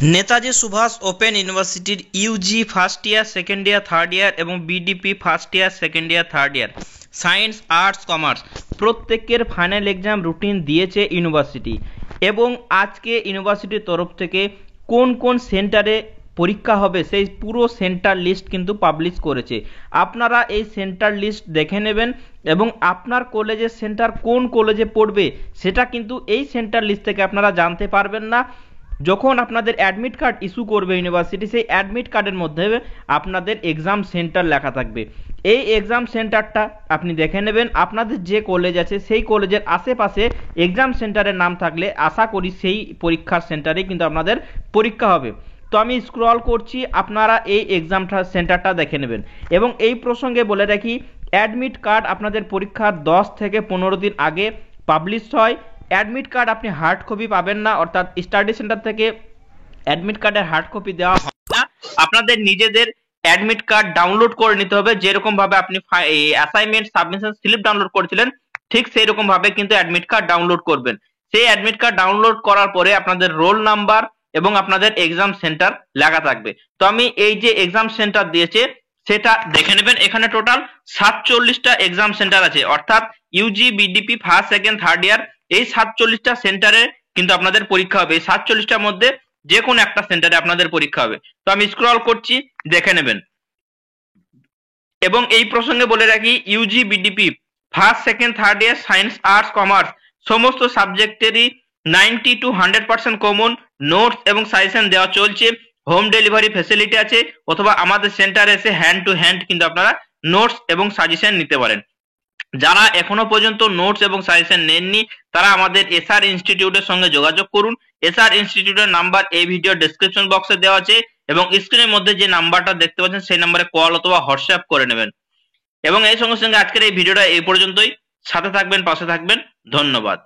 Netaji Subhas open ইউনিভার্সিটির UG first year, second year, third year এবং BDP first year, second year, third year, science, arts, commerce প্রত্যেকের final exam routine দিয়েছে university. এবং আজকে ইউনিভার্সিটির তরফ থেকে কোন কোন সেন্টারে পরীক্ষা হবে সেই পুরো সেন্টার লিস্ট কিন্তু পাবলিশ করেছে। আপনারা এই সেন্টার লিস্ট দেখে নেবেন এবং আপনার কলেজের সেন্টার কোন কলেজে পড়বে সেটা কিন্তু এই সেন্টার লিস্ট থেকে আপনারা জানতে পারবেন না। যখন আপনাদের অ্যাডমিট কার্ড ইস্যু করবে ইউনিভার্সিটি, সেই অ্যাডমিট কার্ডের মধ্যে আপনাদের এক্সাম সেন্টার লেখা থাকবে। এই এক্সাম সেন্টারটা আপনি দেখে নেবেন। আপনাদের যে কলেজ আছে সেই কলেজের আশেপাশে এক্সাম সেন্টারের নাম থাকলে আশা করি সেই পরীক্ষার সেন্টারে কিন্তু আপনাদের পরীক্ষা হবে। তো আমি স্ক্রল করছি, আপনারা এই এক্সামটা সেন্টারটা দেখে নেবেন। এবং এই প্রসঙ্গে বলে রাখি, অ্যাডমিট কার্ড আপনাদের পরীক্ষার 10 থেকে 15 দিন আগে পাবলিশ হয়। অ্যাডমিট কার্ড আপনি হার্ড কপি পাবেন না, অর্থাৎ স্টাডি সেন্টার থেকে অ্যাডমিট কার্ডের হার্ড কপি দেওয়া হয় না। আপনাদের নিজেদের অ্যাডমিট কার্ড ডাউনলোড করে নিতে হবে। যেরকম ভাবে আপনি অ্যাসাইনমেন্ট সাবমিশন স্লিপ ডাউনলোড করেছিলেন, ঠিক সেই রকম ভাবে কিন্তু অ্যাডমিট কার্ড ডাউনলোড করবেন। সেই অ্যাডমিট কার্ড ডাউনলোড করার পরে আপনাদের রোল নাম্বার এবং আপনাদের এক্সাম সেন্টার লেখা থাকবে। তো আমি এই যে এক্সাম সেন্টার দিয়েছে সেটা দেখে নেবেন। এখানে টোটাল 47টা এক্সাম সেন্টার আছে, অর্থাৎ UG, BDP first, second, third year এই 47টা সেন্টারে কিন্তু আপনাদের পরীক্ষা হবে। এই 47টার মধ্যে যে কোনো একটা সেন্টারে আপনাদের পরীক্ষা হবে। তো আমি স্ক্রল করছি, দেখে নেবেন। এবং এই প্রসঙ্গে বলে রাখি, UG, BDP first, second, third year, science, arts, commerce সমস্ত সাবজেক্টেরই 90 to 100% কমন নোটস এবং সাজেশন দেওয়া চলছে। হোম ডেলিভারি ফেসিলিটি আছে, অথবা আমাদের সেন্টারে এসে হ্যান্ড টু হ্যান্ড কিন্তু আপনারা নোটস এবং সাজেশন নিতে পারেন। যারা এখনো পর্যন্ত নোটস এবং সাজেশন নেননি তারা আমাদের এসআর ইনস্টিটিউটের সঙ্গে যোগাযোগ করুন। এসআর ইনস্টিটিউটের নাম্বার এই ভিডিও ডেসক্রিপশন বক্সে দেওয়া আছে, এবং স্ক্রিনের মধ্যে যে নাম্বারটা দেখতে পাচ্ছেন সেই নাম্বারে কল অথবা হোয়াটসঅ্যাপ করে নেবেন। এবং এই সঙ্গে সঙ্গে আজকের এই ভিডিওটা এই পর্যন্তই। সাথে থাকবেন, পাশে থাকবেন। ধন্যবাদ।